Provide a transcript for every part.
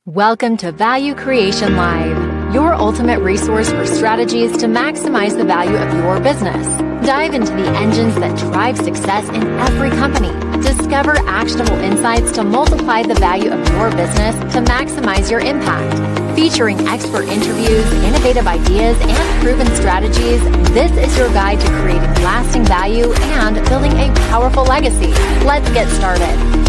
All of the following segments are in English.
Welcome to Value Creation Live, your ultimate resource for strategies to maximize the value of your business. Dive into the engines that drive success in every company. Discover actionable insights to multiply the value of your business to maximize your impact. Featuring expert interviews, innovative ideas, and proven strategies, this is your guide to creating lasting value and building a powerful legacy. Let's get started.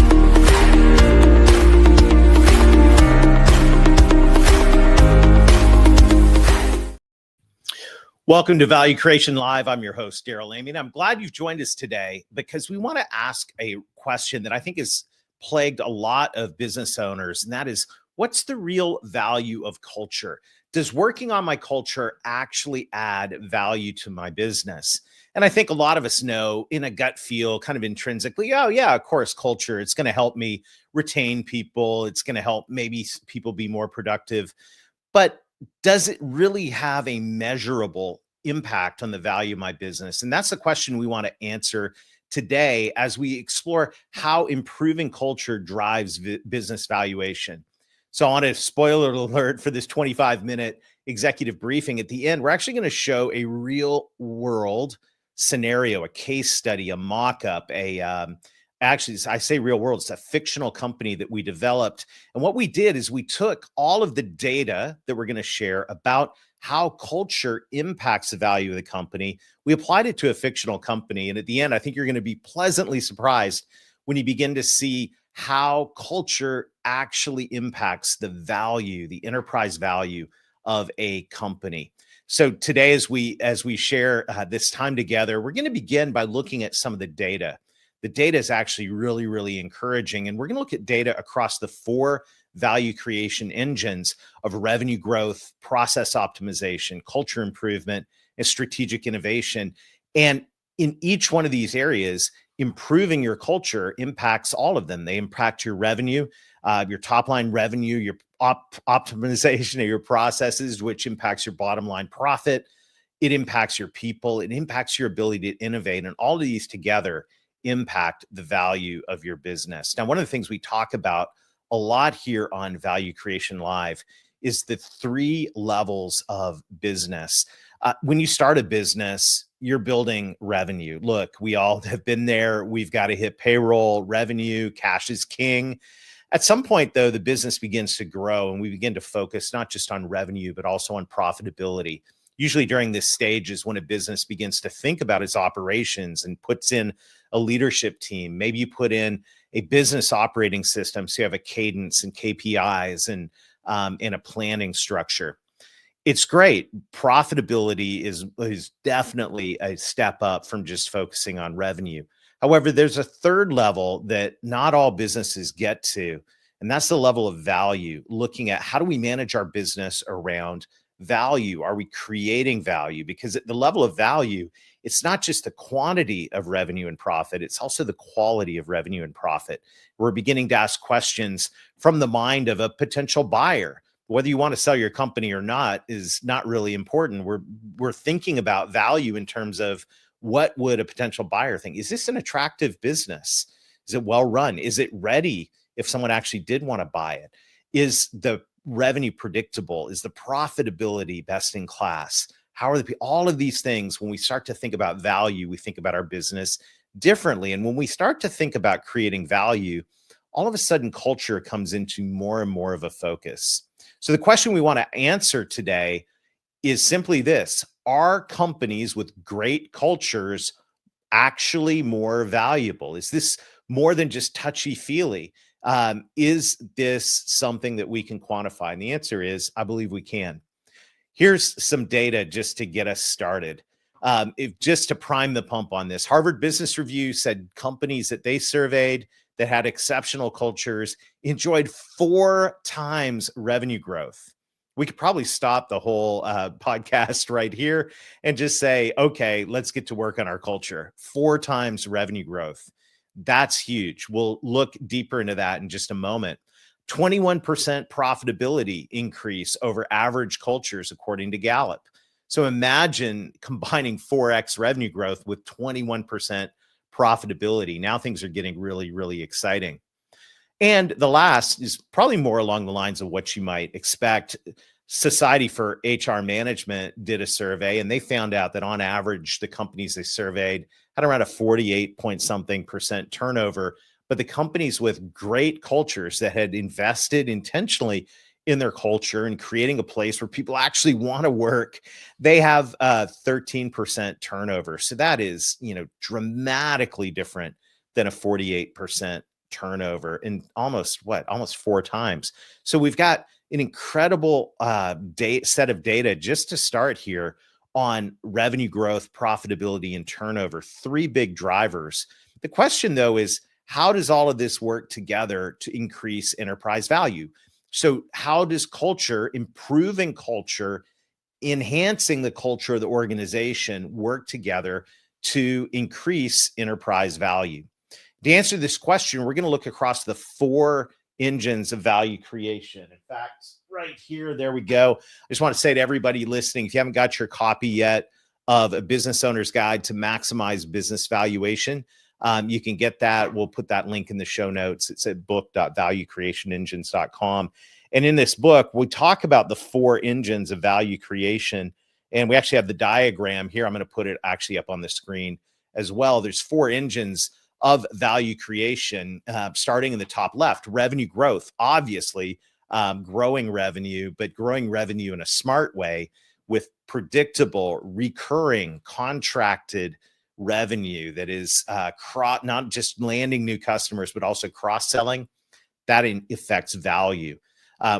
Welcome to Value Creation Live. I'm your host, Darrell Amy, and I'm glad you've joined us today because we want to ask a question that I think has plagued a lot of business owners, and that is, what's the real value of culture? Does working on my culture actually add value to my business? And I think a lot of us know in a gut feel, kind of intrinsically, oh yeah, of course, culture, it's going to help me retain people. It's going to help maybe people be more productive. But does it really have a measurable impact on the value of my business? And that's the question we want to answer today as we explore how improving culture drives business valuation. So on a spoiler alert for this 25-minute executive briefing at the end, we're actually going to show a real world scenario, a case study, a mock-up, actually, I say real world, it's a fictional company that we developed. And what we did is we took all of the data that we're going to share about how culture impacts the value of the company. We applied it to a fictional company. And at the end, I think you're going to be pleasantly surprised when you begin to see how culture actually impacts the value, the enterprise value of a company. So today, as we share this time together, we're going to begin by looking at some of the data. The data is actually really, really encouraging. And we're going to look at data across the 4 value creation engines of revenue growth, process optimization, culture improvement, and strategic innovation. And in each one of these areas, improving your culture impacts all of them. They impact your revenue, your top line revenue, your optimization of your processes, which impacts your bottom line profit. It impacts your people. It impacts your ability to innovate. And all of these together impact the value of your business. Now, one of the things we talk about a lot here on Value Creation Live is the 3 levels of business. When you start a business, you're building revenue. Look, we all have been there. We've got to hit payroll, revenue, cash is king. At some point, though, the business begins to grow and we begin to focus not just on revenue, but also on profitability. Usually during this stage is when a business begins to think about its operations and puts in a leadership team. Maybe you put in a business operating system, so you have a cadence and KPIs and a planning structure. It's great. Profitability is definitely a step up from just focusing on revenue. However, there's a 3rd level that not all businesses get to, and that's the level of value, looking at how do we manage our business around value? Are we creating value? Because at the level of value, it's not just the quantity of revenue and profit, it's also the quality of revenue and profit. We're beginning to ask questions from the mind of a potential buyer. Whether you want to sell your company or not is not really important. We're thinking about value in terms of what would a potential buyer think? Is this an attractive business? Is it well run? Is it ready if someone actually did want to buy it? Is the revenue predictable? Is the profitability best in class? How are all of these things? When we start to think about value, we think about our business differently. And when we start to think about creating value, all of a sudden culture comes into more and more of a focus. So the question we want to answer today is simply this: are companies with great cultures actually more valuable? Is this more than just touchy-feely? Is this something that we can quantify? And the answer is, I believe we can. Here's some data just to get us started. Just to prime the pump on this, Harvard Business Review said companies that they surveyed that had exceptional cultures enjoyed 4 times revenue growth. We could probably stop the whole podcast right here and just say, okay, let's get to work on our culture. 4 times revenue growth. That's huge. We'll look deeper into that in just a moment. 21% profitability increase over average cultures, according to Gallup. So imagine combining 4x revenue growth with 21% profitability. Now things are getting really, really exciting. And the last is probably more along the lines of what you might expect. Society for HR Management did a survey, and they found out that on average, the companies they surveyed had around a 48 point something percent turnover. But the companies with great cultures that had invested intentionally in their culture and creating a place where people actually want to work, they have 13% turnover. So that is, dramatically different than a 48% turnover in almost 4 times. So we've got an incredible set of data just to start here on revenue growth, profitability, and turnover, 3 big drivers. The question, though, is how does all of this work together to increase enterprise value? So how does culture, improving culture, enhancing the culture of the organization work together to increase enterprise value? To answer this question, we're going to look across the 4 engines of value creation. In fact, right here, there we go. I just want to say to everybody listening, if you haven't got your copy yet of A Business Owner's Guide to Maximize Business Valuation, you can get that. We'll put that link in the show notes. It's at book.valuecreationengines.com. And in this book, we talk about the 4 engines of value creation. And we actually have the diagram here. I'm going to put it actually up on the screen as well. There's 4 engines of value creation, starting in the top left. Revenue growth, obviously, growing revenue, but growing revenue in a smart way with predictable, recurring, contracted revenue that is not just landing new customers, but also cross-selling. That affects value.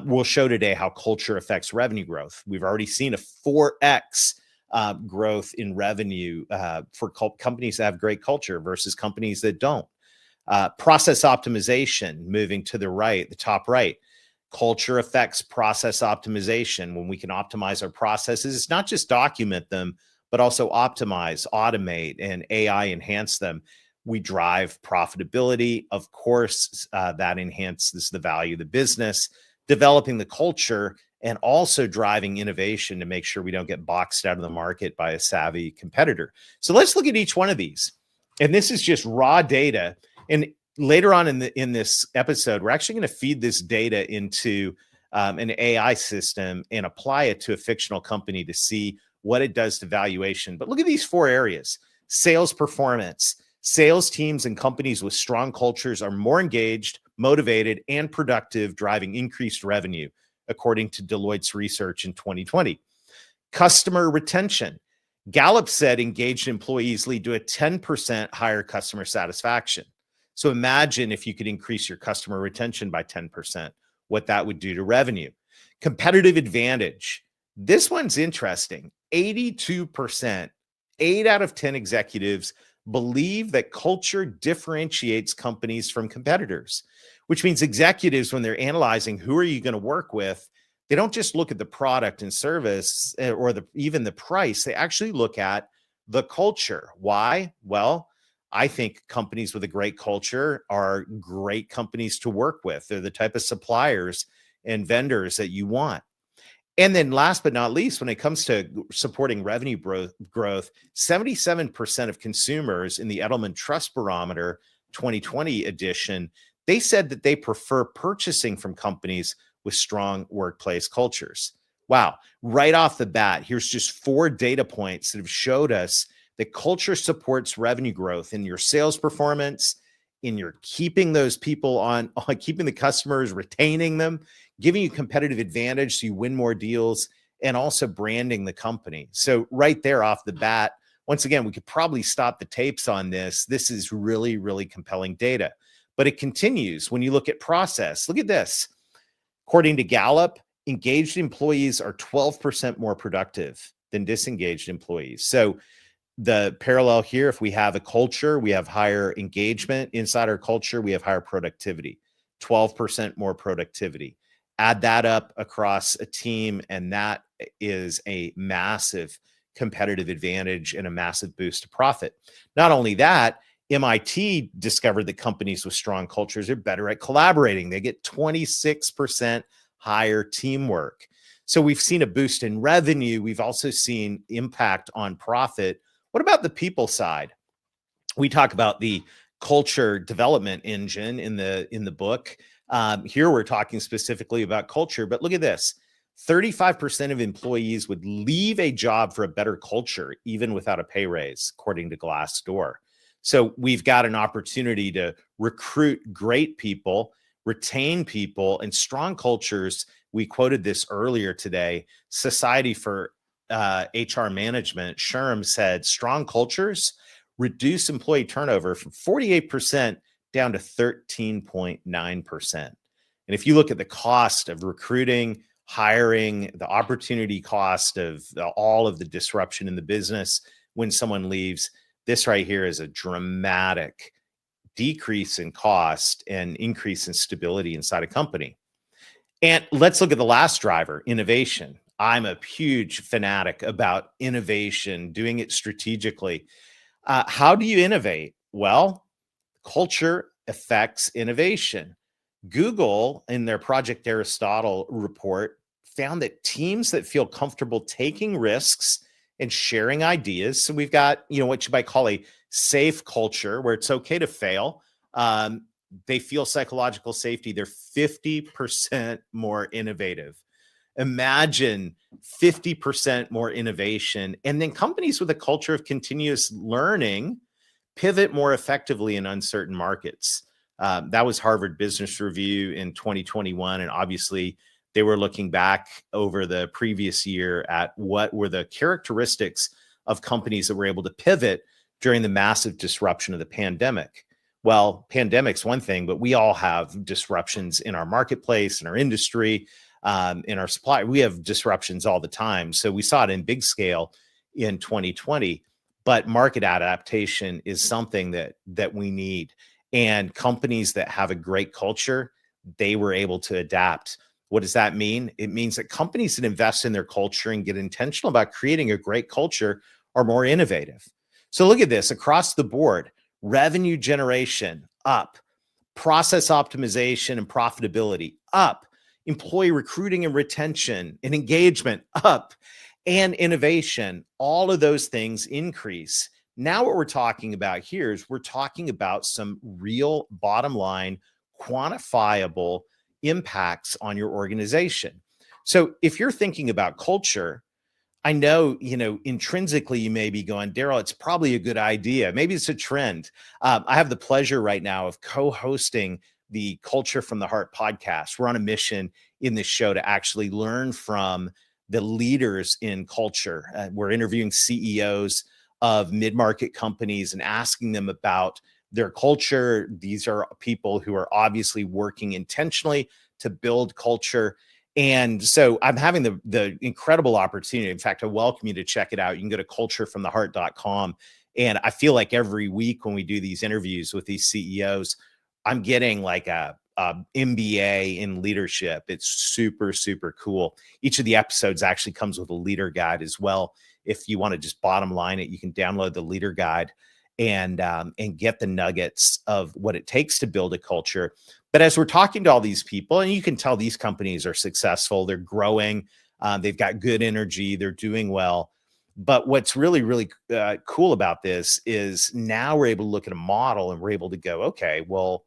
We'll show today how culture affects revenue growth. We've already seen a 4x growth in revenue for companies that have great culture versus companies that don't. Process optimization, moving to the right, the top right. Culture affects process optimization. When we can optimize our processes, it's not just document them, but also optimize, automate, and AI enhance them. We drive profitability. Of course, that enhances the value of the business, developing the culture, and also driving innovation to make sure we don't get boxed out of the market by a savvy competitor. So let's look at each one of these. And this is just raw data. And later on in this episode, we're actually going to feed this data into an AI system and apply it to a fictional company to see what it does to valuation. But look at these 4 areas. Sales performance. Sales teams and companies with strong cultures are more engaged, motivated, and productive, driving increased revenue, according to Deloitte's research in 2020. Customer retention. Gallup said engaged employees lead to a 10% higher customer satisfaction. So imagine if you could increase your customer retention by 10%, what that would do to revenue. Competitive advantage. This one's interesting. 82%, 8 out of 10 executives believe that culture differentiates companies from competitors, which means executives, when they're analyzing who are you going to work with, they don't just look at the product and service or even the price. They actually look at the culture. Why? Well, I think companies with a great culture are great companies to work with. They're the type of suppliers and vendors that you want. And then last but not least, when it comes to supporting revenue growth, 77% of consumers in the Edelman Trust Barometer 2020 edition, they said that they prefer purchasing from companies with strong workplace cultures. Wow. Right off the bat, here's just 4 data points that have showed us that culture supports revenue growth in your sales performance, in your keeping those people on keeping the customers, retaining them, giving you competitive advantage so you win more deals, and also branding the company. So right there off the bat, once again, we could probably stop the tapes on this. This is really, really compelling data. But it continues when you look at process. Look at this. According to Gallup, engaged employees are 12% more productive than disengaged employees. So the parallel here, if we have a culture, we have higher engagement inside our culture, we have higher productivity, 12% more productivity. Add that up across a team, and that is a massive competitive advantage and a massive boost to profit. Not only that, MIT discovered that companies with strong cultures are better at collaborating. They get 26% higher teamwork. So we've seen a boost in revenue. We've also seen impact on profit. What about the people side? We talk about the culture development engine in the book. Here we're talking specifically about culture, but look at this. 35% of employees would leave a job for a better culture, even without a pay raise, according to Glassdoor. So we've got an opportunity to recruit great people, retain people, and strong cultures. We quoted this earlier today. Society for HR Management, SHRM, said strong cultures reduce employee turnover from 48% down to 13.9%. And if you look at the cost of recruiting, hiring, the opportunity cost of all of the disruption in the business when someone leaves, this right here is a dramatic decrease in cost and increase in stability inside a company. And let's look at the last driver, innovation. I'm a huge fanatic about innovation, doing it strategically. How do you innovate? Well, culture affects innovation. Google, in their Project Aristotle report, found that teams that feel comfortable taking risks and sharing ideas. So we've got, what you might call a safe culture where it's okay to fail. They feel psychological safety. They're 50% more innovative. Imagine 50% more innovation. And then companies with a culture of continuous learning pivot more effectively in uncertain markets. That was Harvard Business Review in 2021. And obviously, they were looking back over the previous year at what were the characteristics of companies that were able to pivot during the massive disruption of the pandemic. Well, pandemic's one thing, but we all have disruptions in our marketplace, in our industry, in our supply. We have disruptions all the time. So we saw it in big scale in 2020, but market adaptation is something that we need. And companies that have a great culture, they were able to adapt. What does that mean? It means that companies that invest in their culture and get intentional about creating a great culture are more innovative. So look at this across the board: revenue generation up, process optimization and profitability up, employee recruiting and retention and engagement up, and innovation. All of those things increase. Now what we're talking about here is we're talking about some real bottom line, quantifiable impacts on your organization. So if you're thinking about culture, I know, intrinsically you may be going, Darrell, it's probably a good idea. Maybe it's a trend. I have the pleasure right now of co-hosting the Culture from the Heart podcast. We're on a mission in this show to actually learn from the leaders in culture. We're interviewing CEOs of mid-market companies and asking them about their culture. These are people who are obviously working intentionally to build culture. And so I'm having the incredible opportunity. In fact, I welcome you to check it out. You can go to culturefromtheheart.com. And I feel like every week when we do these interviews with these CEOs, I'm getting like a MBA in leadership. It's super, super cool. Each of the episodes actually comes with a leader guide as well. If you want to just bottom line it, you can download the leader guide and get the nuggets of what it takes to build a culture. But as we're talking to all these people, and you can tell these companies are successful, they're growing, they've got good energy, they're doing well. But what's really, really cool about this is now we're able to look at a model and we're able to go, okay, well,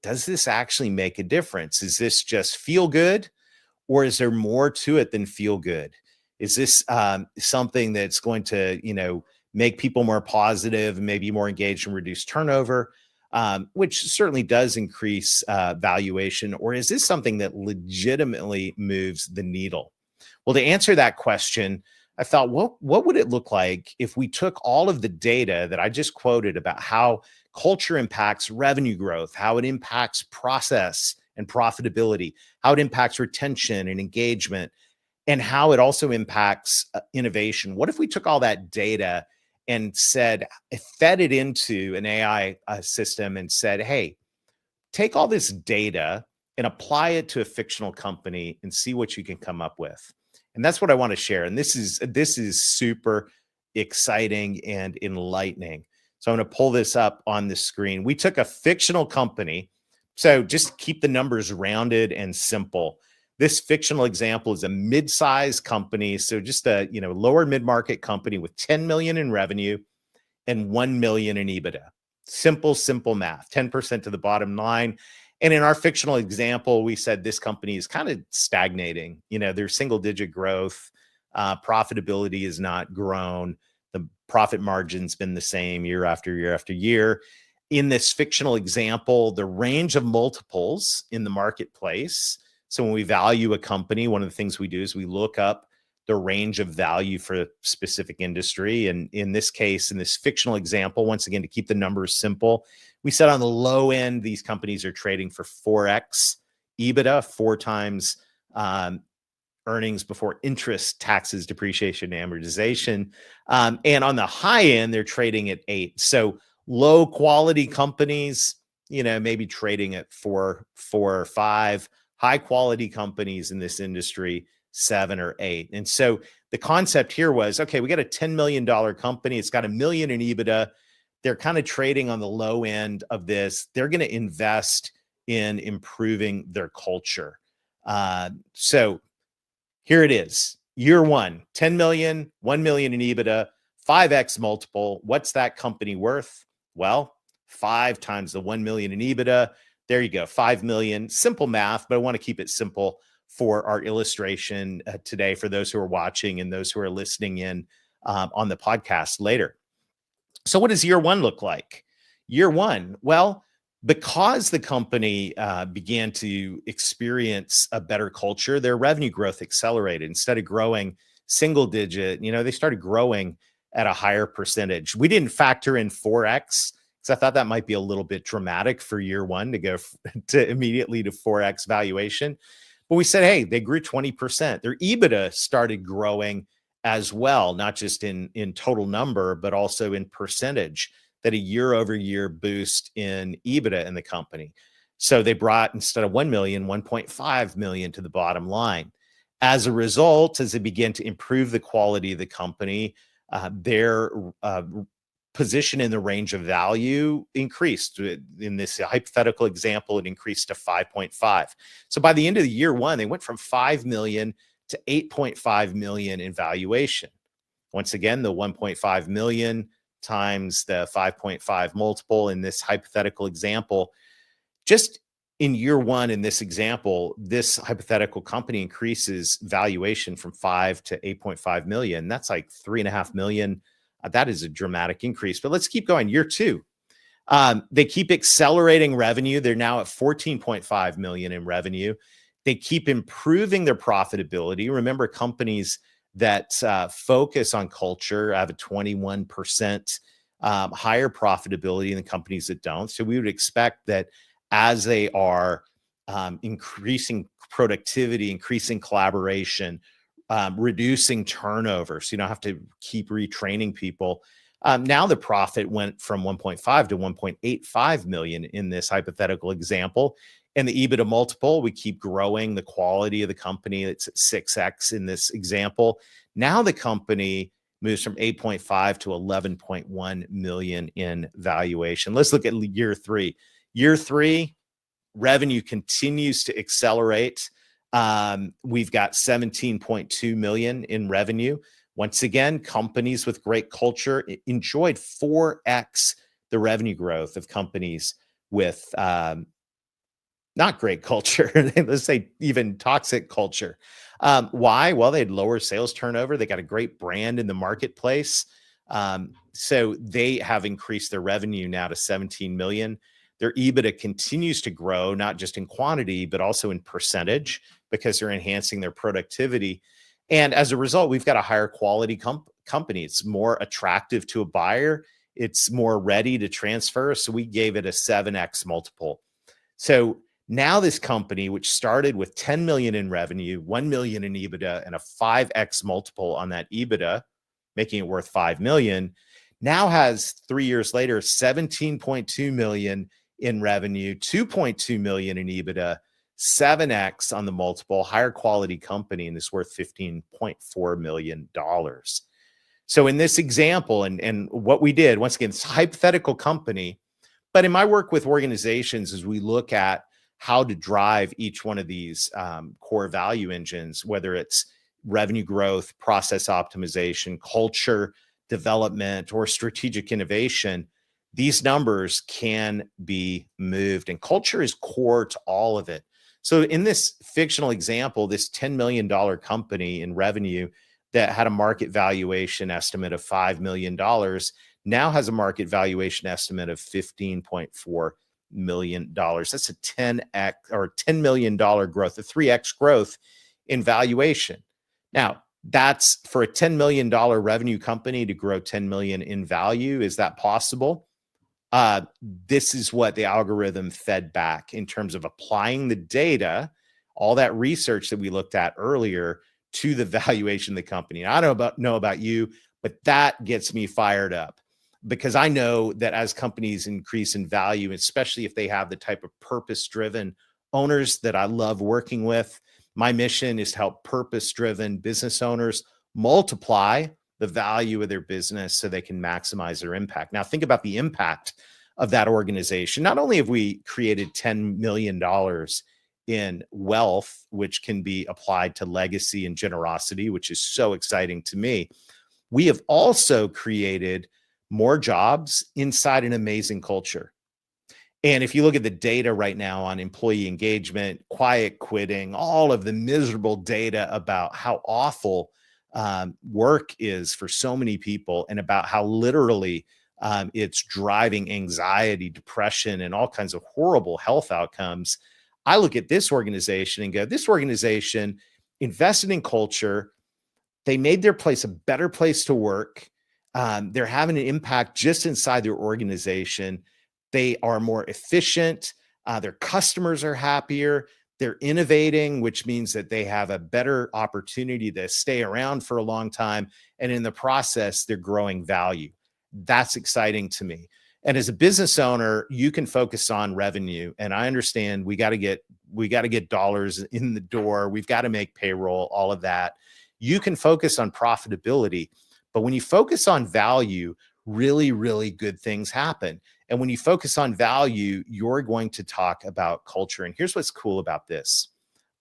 does this actually make a difference? Is this just feel good, or is there more to it than feel good? Is this something that's going to, make people more positive and maybe more engaged and reduce turnover, which certainly does increase valuation? Or is this something that legitimately moves the needle? Well, to answer that question, I thought, what would it look like if we took all of the data that I just quoted about how culture impacts revenue growth, how it impacts process and profitability, how it impacts retention and engagement, and how it also impacts innovation? What if we took all that data and fed it into an AI system and said, hey, take all this data and apply it to a fictional company and see what you can come up with? And that's what I want to share. And this is super exciting and enlightening. So I'm going to pull this up on the screen. We took a fictional company. So just keep the numbers rounded and simple. This fictional example is a mid-sized company. So just a lower mid-market company with 10 million in revenue and 1 million in EBITDA. Simple math, 10% to the bottom line. And in our fictional example, we said this company is kind of stagnating. There's single digit growth. Profitability is not grown. The profit margin's been the same year after year after year. In this fictional example, the range of multiples in the marketplace. So when we value a company, one of the things we do is we look up the range of value for a specific industry. And in this case, in this fictional example, once again, to keep the numbers simple, we said on the low end, these companies are trading for 4x EBITDA, 4x earnings before interest, taxes, depreciation, amortization. And on the high end, they're trading at 8. So low quality companies, maybe trading at 4 or 5. High quality companies in this industry, 7 or 8. And so the concept here was, okay, we got a $10 million company. It's got $1 million in EBITDA. They're kind of trading on the low end of this. They're going to invest in improving their culture. So here it is. Year one, 10 million, 1 million in EBITDA, 5x multiple. What's that company worth? Well, 5 times the 1 million in EBITDA. There you go, 5 million. Simple math, but I want to keep it simple for our illustration today for those who are watching and those who are listening in on the podcast later. So what does year one look like? Year one, well, because the company began to experience a better culture, their revenue growth accelerated. Instead of growing single digit, they started growing at a higher percentage. We didn't factor in 4x because I thought that might be a little bit dramatic for year one to go to immediately to 4x valuation. But we said, hey, they grew 20%. Their EBITDA started growing as well, not just in total number, but also in percentage, that a year over year boost in EBITDA in the company. So they brought, instead of 1 million, 1.5 million to the bottom line. As a result, as they began to improve the quality of the company, their position in the range of value increased. In this hypothetical example, it increased to 5.5. So by the end of the year one, they went from 5 million to 8.5 million in valuation. Once again, the 1.5 million times the 5.5 multiple in this hypothetical example. Just in year one, in this example, this hypothetical company increases valuation from 5 to 8.5 million. That's like 3.5 million. That is a dramatic increase, but let's keep going. Year two, they keep accelerating revenue. They're now at 14.5 million in revenue. They keep improving their profitability. Remember, companies that focus on culture have a 21% higher profitability than companies that don't. So we would expect that as they are increasing productivity, increasing collaboration, reducing turnover, so you don't have to keep retraining people. Now the profit went from 1.5 to 1.85 million in this hypothetical example. And the EBITDA multiple, we keep growing the quality of the company. It's at 6x in this example. Now the company moves from 8.5 to 11.1 million in valuation. Let's look at year three. Year three, revenue continues to accelerate. We've got 17.2 million in revenue. Once again, companies with great culture enjoyed 4x the revenue growth of companies with not great culture. Let's say even toxic culture. Why? Well, they had lower sales turnover. They got a great brand in the marketplace. So they have increased their revenue now to 17 million. Their EBITDA continues to grow, not just in quantity, but also in percentage, because they're enhancing their productivity. And as a result, we've got a higher quality company. It's more attractive to a buyer. It's more ready to transfer. So we gave it a 7x multiple. So now this company, which started with 10 million in revenue, 1 million in EBITDA, and a 5x multiple on that EBITDA, making it worth 5 million, now has 3 years later, 17.2 million in revenue, 2.2 million in EBITDA, 7x on the multiple, higher quality company, and it's worth $15.4 million. So in this example, and what we did, once again, it's a hypothetical company, but in my work with organizations, as we look at how to drive each one of these core value engines, whether it's revenue growth, process optimization, culture development, or strategic innovation, these numbers can be moved, and culture is core to all of it. So in this fictional example, this $10 million company in revenue that had a market valuation estimate of $5 million now has a market valuation estimate of $15.4 million. That's a 10x or $10 million growth, a 3x growth in valuation. Now, that's for a $10 million revenue company to grow 10 million in value. Is that possible? This is what the algorithm fed back in terms of applying the data, all that research that we looked at earlier, to the valuation of the company. And I don't know about you, but that gets me fired up, because I know that as companies increase in value, especially if they have the type of purpose-driven owners that I love working with, my mission is to help purpose-driven business owners multiply the value of their business so they can maximize their impact. Now, think about the impact of that organization. Not only have we created $10 million in wealth, which can be applied to legacy and generosity, which is so exciting to me, we have also created more jobs inside an amazing culture. And if you look at the data right now on employee engagement, quiet quitting, all of the miserable data about how awful work is for so many people, and about how literally it's driving anxiety, depression, and all kinds of horrible health outcomes, I look at this organization and go, this organization invested in culture. They made their place a better place to work. They're having an impact just inside their organization. They are more efficient. Their customers are happier. They're innovating, which means that they have a better opportunity to stay around for a long time. And in the process, they're growing value. That's exciting to me. And as a business owner, you can focus on revenue. And I understand we got to get dollars in the door. We've got to make payroll, all of that. You can focus on profitability. But when you focus on value, really, really good things happen. And when you focus on value, you're going to talk about culture. And here's what's cool about this.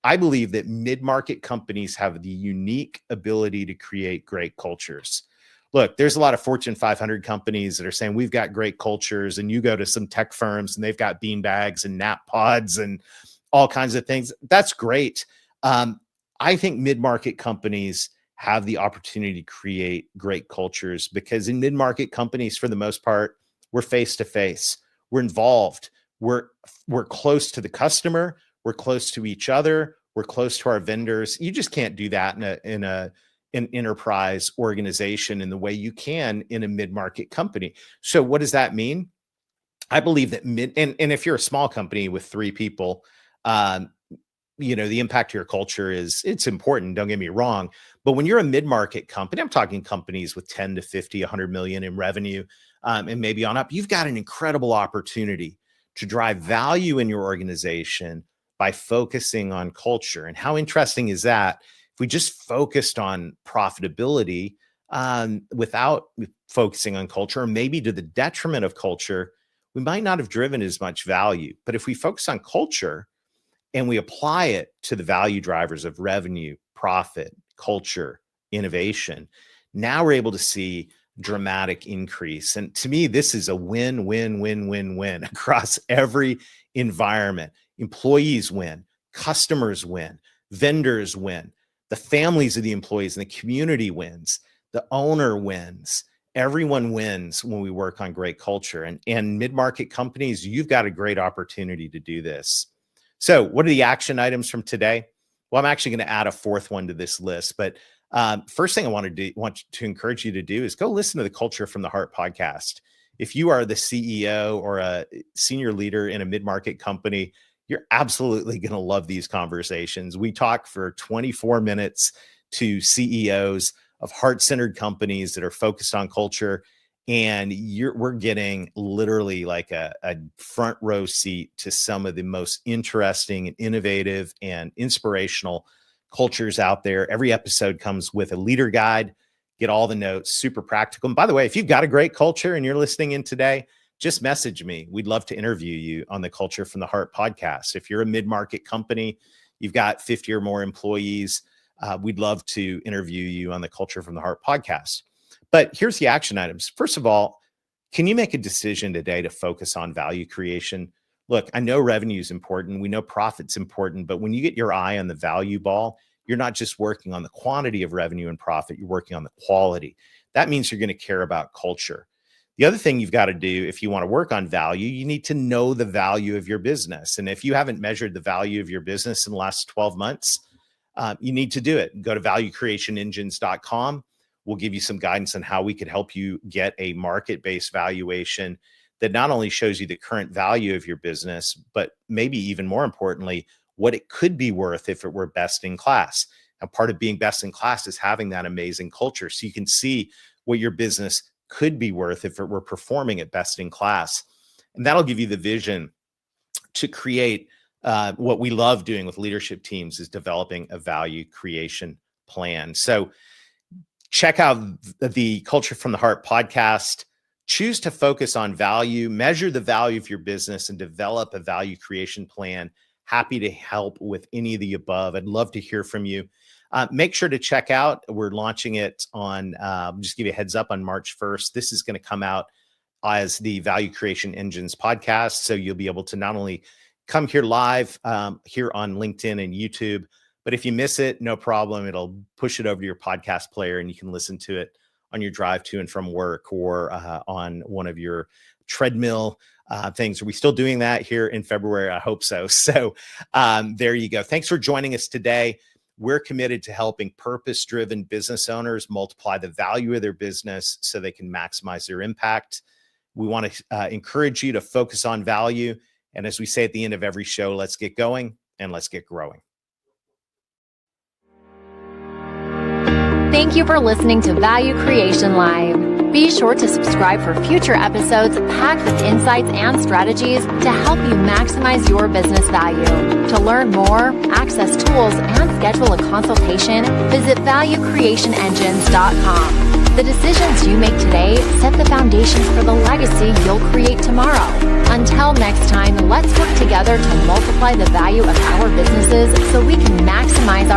I believe that mid-market companies have the unique ability to create great cultures. Look, there's a lot of Fortune 500 companies that are saying we've got great cultures, and you go to some tech firms and they've got beanbags and nap pods and all kinds of things. That's great. I think mid-market companies have the opportunity to create great cultures, because in mid-market companies, for the most part, we're face-to-face, we're involved, we're close to the customer, we're close to each other, we're close to our vendors. You just can't do that in an enterprise organization in the way you can in a mid-market company. So what does that mean? I believe that and if you're a small company with 3 people, the impact to your culture it's important. Don't get me wrong. But when you're a mid-market company, I'm talking companies with 10 to 50, 100 million in revenue, and maybe on up, you've got an incredible opportunity to drive value in your organization by focusing on culture. And how interesting is that? If we just focused on profitability without focusing on culture, or maybe to the detriment of culture, we might not have driven as much value. But if we focus on culture and we apply it to the value drivers of revenue, profit, culture, innovation, now we're able to see dramatic increase. And to me, this is a win, win, win, win, win across every environment. Employees win, customers win, vendors win, the families of the employees and the community wins, the owner wins. Everyone wins when we work on great culture. And mid-market companies, you've got a great opportunity to do this. So what are the action items from today? Well, I'm actually going to add a 4th one to this list. But first thing I want to encourage you to do is go listen to the Culture from the Heart podcast. If you are the CEO or a senior leader in a mid-market company, you're absolutely going to love these conversations. We talk for 24 minutes to CEOs of heart-centered companies that are focused on culture. And we're getting literally like a front row seat to some of the most interesting and innovative and inspirational cultures out there. Every episode comes with a leader guide. Get all the notes, super practical. And by the way, if you've got a great culture and you're listening in today, just message me. We'd love to interview you on the Culture from the Heart podcast. If you're a mid-market company, you've got 50 or more employees, we'd love to interview you on the Culture from the Heart podcast. But here's the action items. First of all, Can you make a decision today to focus on value creation? Look, I know revenue is important. We know profit's important, but when you get your eye on the value ball, you're not just working on the quantity of revenue and profit, you're working on the quality. That means you're going to care about culture. The other thing you've got to do if you want to work on value, you need to know the value of your business. And if you haven't measured the value of your business in the last 12 months, you need to do it. Go to valuecreationengines.com. We'll give you some guidance on how we could help you get a market-based valuation that not only shows you the current value of your business, but maybe even more importantly, what it could be worth if it were best in class. And part of being best in class is having that amazing culture. So you can see what your business could be worth if it were performing at best in class. And that'll give you the vision to create what we love doing with leadership teams is developing a value creation plan. So check out the Culture from the Heart podcast. Choose to focus on value, measure the value of your business, and develop a value creation plan. Happy to help with any of the above. I'd love to hear from you. Make sure to check out. We're launching it on, just give you a heads up, on March 1st. This is going to come out as the Value Creation Engines podcast. So you'll be able to not only come here live here on LinkedIn and YouTube, but if you miss it, no problem. It'll push it over to your podcast player and you can listen to it on your drive to and from work or on one of your treadmill things. Are we still doing that here in February? I hope so. So there you go. Thanks for joining us today. We're committed to helping purpose-driven business owners multiply the value of their business so they can maximize their impact. We want to encourage you to focus on value. And as we say at the end of every show, let's get going and let's get growing. Thank you for listening to Value Creation Live. Be sure to subscribe for future episodes packed with insights and strategies to help you maximize your business value. To learn more, access tools, and schedule a consultation, visit valuecreationengines.com. The decisions you make today set the foundations for the legacy you'll create tomorrow. Until next time, let's work together to multiply the value of our businesses so we can maximize our